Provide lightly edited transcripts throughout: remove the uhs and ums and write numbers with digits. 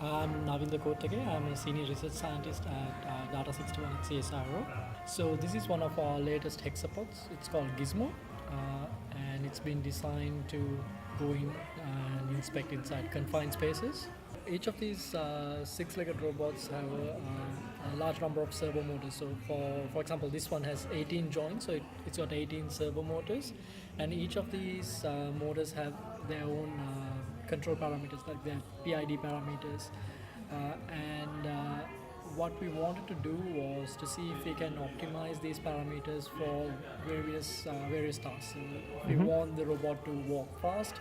I'm Navinda Kottege. I'm a senior research scientist at Data 61 at CSIRO. So this is one of our latest hexapods. It's called Gizmo, and it's been designed to go in and inspect inside confined spaces. Each of these six-legged robots have a large number of servo motors. So, for example, this one has 18 joints, so it's got 18 servo motors, and each of these motors have their own control parameters, like their PID parameters, and what we wanted to do was to see if we can optimize these parameters for various tasks. So if we want the robot to walk fast,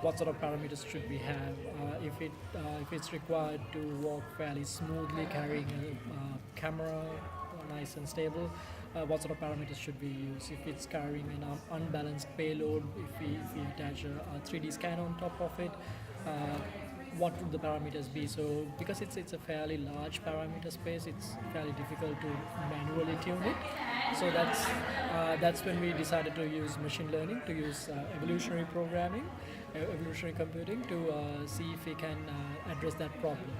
what sort of parameters should we have? If it's required to walk fairly smoothly, carrying a camera nice and stable, what sort of parameters should we use? If it's carrying an unbalanced payload, if we attach a 3D scan on top of it, what would the parameters be? So because it's a fairly large parameter space, it's fairly difficult to manually tune it. So that's when we decided to use machine learning, to use evolutionary programming, evolutionary computing, to see if we can address that problem.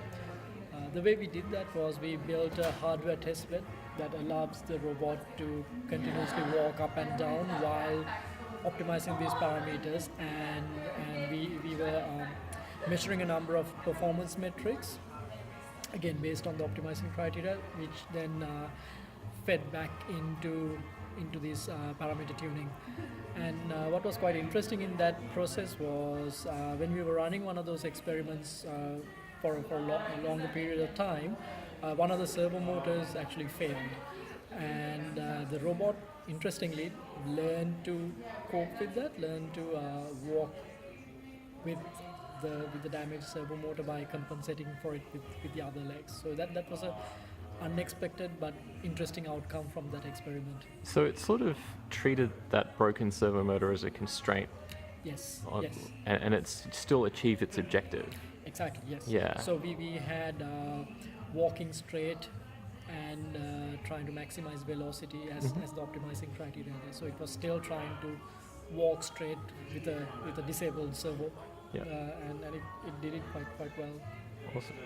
The way we did that was we built a hardware testbed that allows the robot to continuously walk up and down while optimizing these parameters, and we were measuring a number of performance metrics, again based on the optimizing criteria, which then fed back into this parameter tuning. And what was quite interesting in that process was when we were running one of those experiments for a longer period of time, one of the servo motors actually failed, and the robot, interestingly, learned to cope with that, learned to walk with the damaged servo motor by compensating for it with the other legs. So that was a unexpected but interesting outcome from that experiment. So it sort of treated that broken servo motor as a constraint, Yes, on, yes, and it's still achieved its objective. exactly, yes. Yeah. So we had walking straight and trying to maximize velocity as the optimizing criteria there. So it was still trying to walk straight with a disabled servo, Yeah. and it did it quite well. Awesome.